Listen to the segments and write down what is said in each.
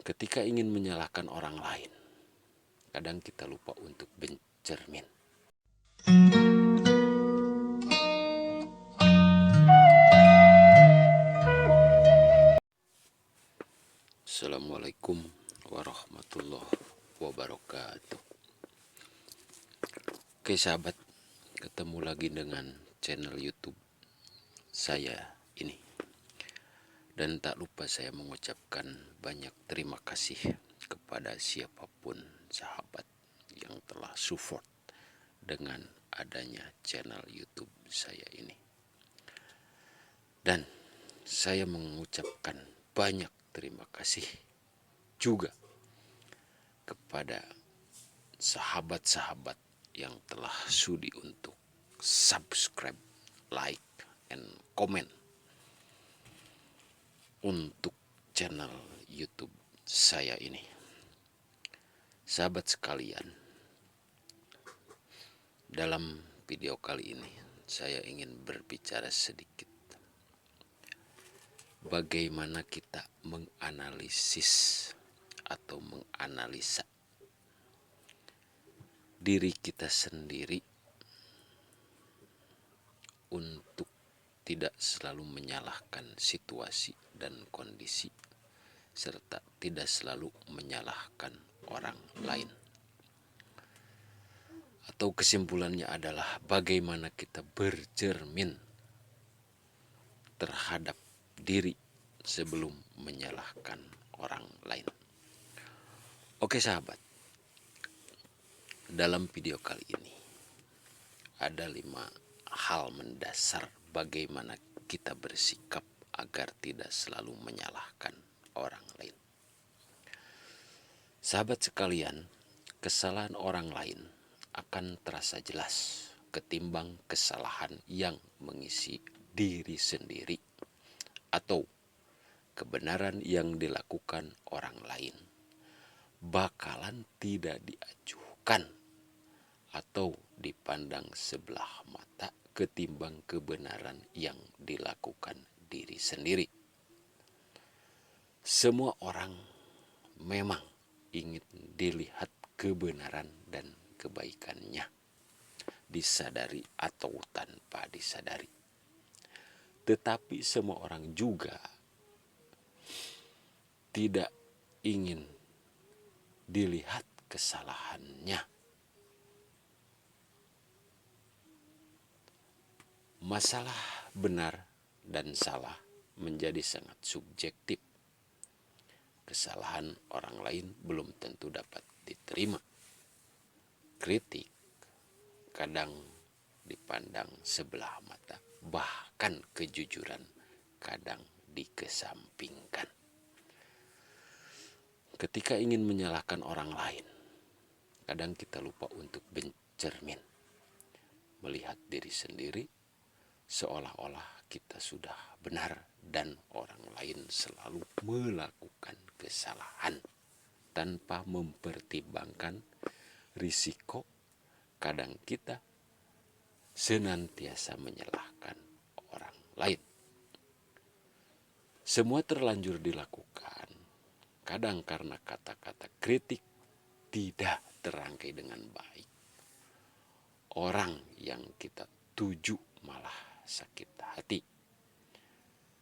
Ketika ingin menyalahkan orang lain, kadang kita lupa untuk bercermin. Assalamualaikum warahmatullahi wabarakatuh. Oke sahabat, ketemu lagi dengan channel YouTube saya ini. Dan tak lupa saya mengucapkan banyak terima kasih kepada siapapun sahabat yang telah support dengan adanya channel YouTube saya ini. Dan saya mengucapkan banyak terima kasih juga kepada sahabat-sahabat yang telah sudi untuk subscribe, like, and comment untuk channel YouTube saya ini. Sahabat sekalian, dalam video kali ini saya ingin berbicara sedikit bagaimana kita menganalisis atau menganalisa diri kita sendiri untuk tidak selalu menyalahkan situasi dan kondisi, serta tidak selalu menyalahkan orang lain. Atau kesimpulannya adalah bagaimana kita bercermin terhadap diri sebelum menyalahkan orang lain. Oke sahabat, dalam video kali ini ada 5 hal mendasar bagaimana kita bersikap agar tidak selalu menyalahkan orang lain. Sahabat sekalian, kesalahan orang lain akan terasa jelas ketimbang kesalahan yang mengisi diri sendiri atau kebenaran yang dilakukan orang lain bakalan tidak diajukan atau dipandang sebelah mata ketimbang kebenaran yang dilakukan diri sendiri. Semua orang memang ingin dilihat kebenaran dan kebaikannya, disadari atau tanpa disadari. Tetapi semua orang juga tidak ingin dilihat kesalahannya. Masalah benar dan salah menjadi sangat subjektif. Kesalahan orang lain belum tentu dapat diterima. Kritik kadang dipandang sebelah mata, bahkan kejujuran kadang dikesampingkan. Ketika ingin menyalahkan orang lain, kadang kita lupa untuk bercermin, melihat diri sendiri seolah-olah kita sudah benar dan orang lain selalu melakukan kesalahan tanpa mempertimbangkan risiko. Kadang kita senantiasa menyalahkan orang lain. Semua terlanjur dilakukan, kadang karena kata-kata kritik tidak terangkai dengan baik. Orang yang kita tuju malah sakit hati.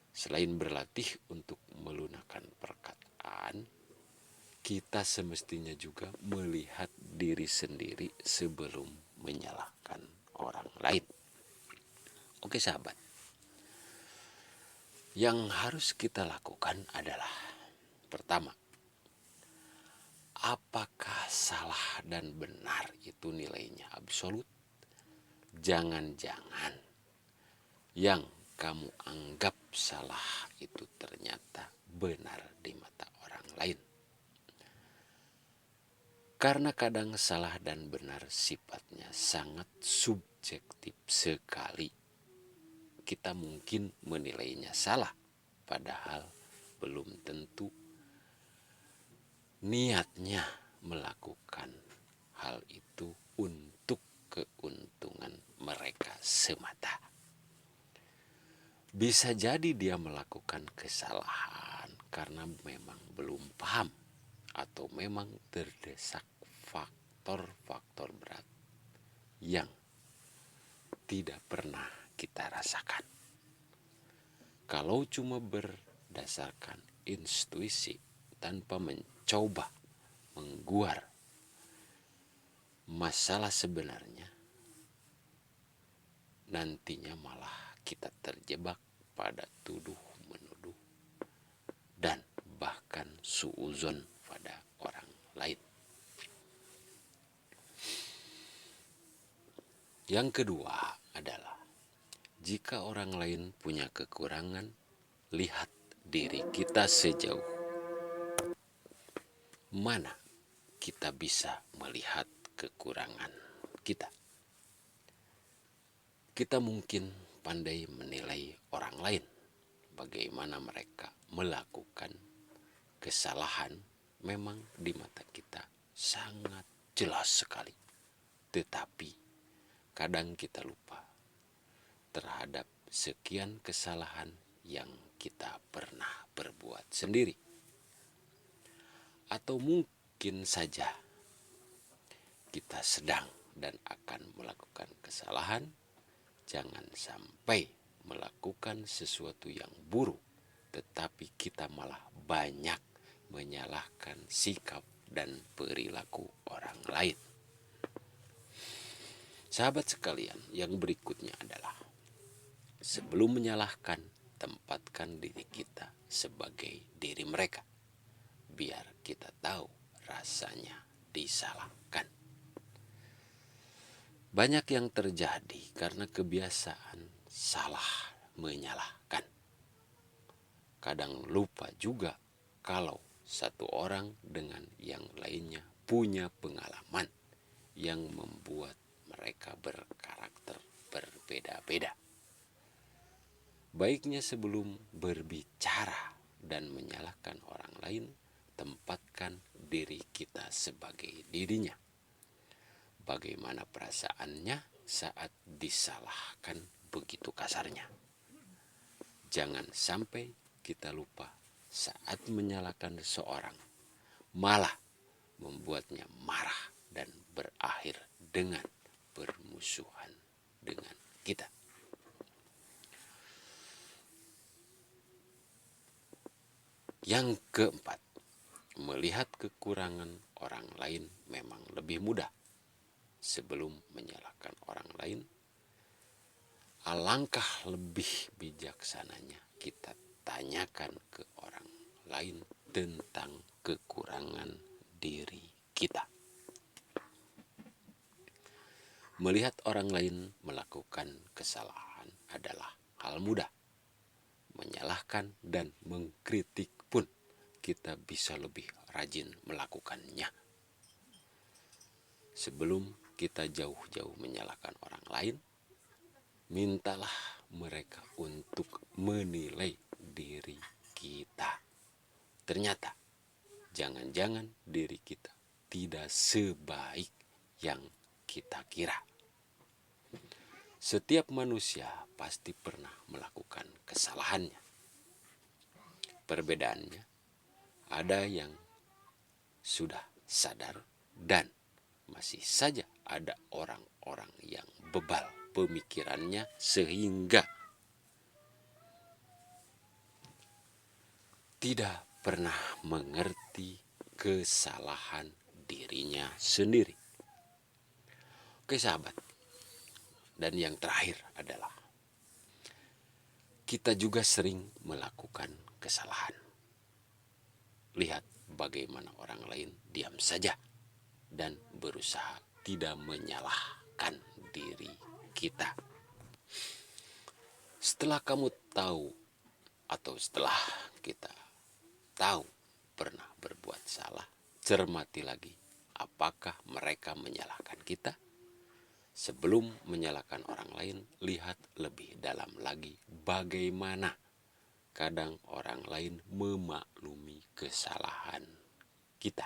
Selain berlatih untuk melunakkan perkataan, kita semestinya juga melihat diri sendiri sebelum menyalahkan orang lain. Oke sahabat, yang harus kita lakukan adalah pertama, apakah salah dan benar itu nilainya absolut? Jangan-jangan yang kamu anggap salah itu ternyata benar di mata orang lain. Karena kadang salah dan benar sifatnya sangat subjektif sekali. Kita mungkin menilainya salah, padahal belum tentu niatnya melakukan hal itu untuk keuntungan mereka semata. Bisa jadi dia melakukan kesalahan karena memang belum paham atau memang terdesak faktor-faktor berat yang tidak pernah kita rasakan. Kalau cuma berdasarkan intuisi tanpa mencoba mengguar masalah sebenarnya, nantinya malah kita terjebak pada tuduh-menuduh dan bahkan suuzon pada orang lain. Yang kedua adalah, jika orang lain punya kekurangan, lihat diri kita sejauh mana kita bisa melihat kekurangan kita. Kita mungkin pandai menilai orang lain, bagaimana mereka melakukan kesalahan, memang di mata kita sangat jelas sekali. Tetapi kadang kita lupa terhadap sekian kesalahan yang kita pernah berbuat sendiri. Atau mungkin saja kita sedang dan akan melakukan kesalahan. Jangan sampai melakukan sesuatu yang buruk, tetapi kita malah banyak menyalahkan sikap dan perilaku orang lain. Sahabat sekalian, yang berikutnya adalah, sebelum menyalahkan, tempatkan diri kita sebagai diri mereka, biar kita tahu rasanya disalahkan. Banyak yang terjadi karena kebiasaan salah menyalahkan. Kadang lupa juga kalau satu orang dengan yang lainnya punya pengalaman yang membuat mereka berkarakter berbeda-beda. Baiknya sebelum berbicara dan menyalahkan orang lain, tempatkan diri kita sebagai dirinya. Bagaimana perasaannya saat disalahkan begitu kasarnya. Jangan sampai kita lupa saat menyalahkan seseorang, malah membuatnya marah dan berakhir dengan bermusuhan dengan kita. Yang keempat, melihat kekurangan orang lain memang lebih mudah. Sebelum menyalahkan orang lain, alangkah lebih bijaksananya kita tanyakan ke orang lain tentang kekurangan diri kita. Melihat orang lain melakukan kesalahan adalah hal mudah. Menyalahkan dan mengkritik pun kita bisa lebih rajin melakukannya. Sebelum kita jauh-jauh menyalahkan orang lain, mintalah mereka untuk menilai diri kita. Ternyata jangan-jangan diri kita tidak sebaik yang kita kira. Setiap manusia pasti pernah melakukan kesalahannya. Perbedaannya, ada yang sudah sadar dan masih saja ada orang-orang yang bebal pemikirannya sehingga tidak pernah mengerti kesalahan dirinya sendiri. Oke sahabat, dan yang terakhir adalah, kita juga sering melakukan kesalahan. Lihat bagaimana orang lain diam saja dan berusaha tidak menyalahkan diri kita. Setelah kamu tahu, atau setelah kita tahu pernah berbuat salah, cermati lagi apakah mereka menyalahkan kita. Sebelum menyalahkan orang lain, lihat lebih dalam lagi bagaimana kadang orang lain memaklumi kesalahan kita.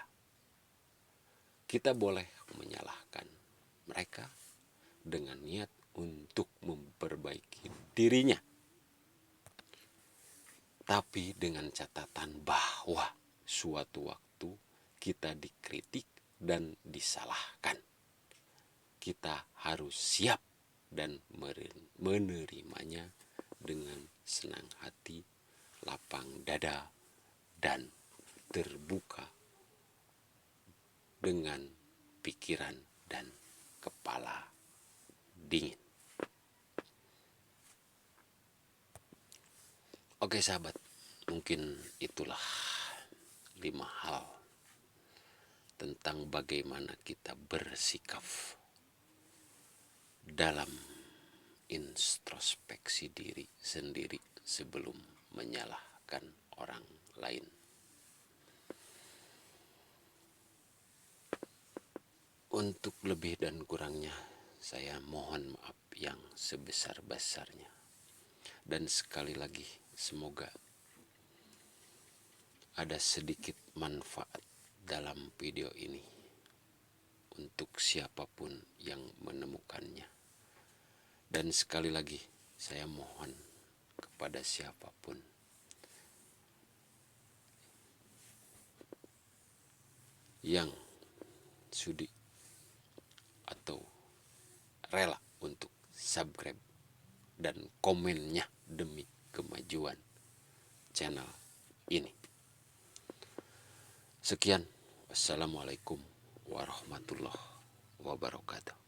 Kita boleh menyalahkan mereka dengan niat untuk memperbaiki dirinya, tapi dengan catatan bahwa suatu waktu kita dikritik dan disalahkan. Kita harus siap dan menerimanya dengan senang hati, lapang dada, dan terbuka dengan pikiran dan kepala dingin. Oke sahabat, mungkin itulah 5 hal tentang bagaimana kita bersikap dalam introspeksi diri sendiri sebelum menyalahkan orang lain. Untuk lebih dan kurangnya, saya mohon maaf yang sebesar-besarnya. Dan sekali lagi, semoga ada sedikit manfaat dalam video ini untuk siapapun yang menemukannya. Dan sekali lagi, saya mohon kepada siapapun yang sudi atau rela untuk subscribe dan komennya demi kemajuan channel ini. Sekian, wassalamualaikum warahmatullahi wabarakatuh.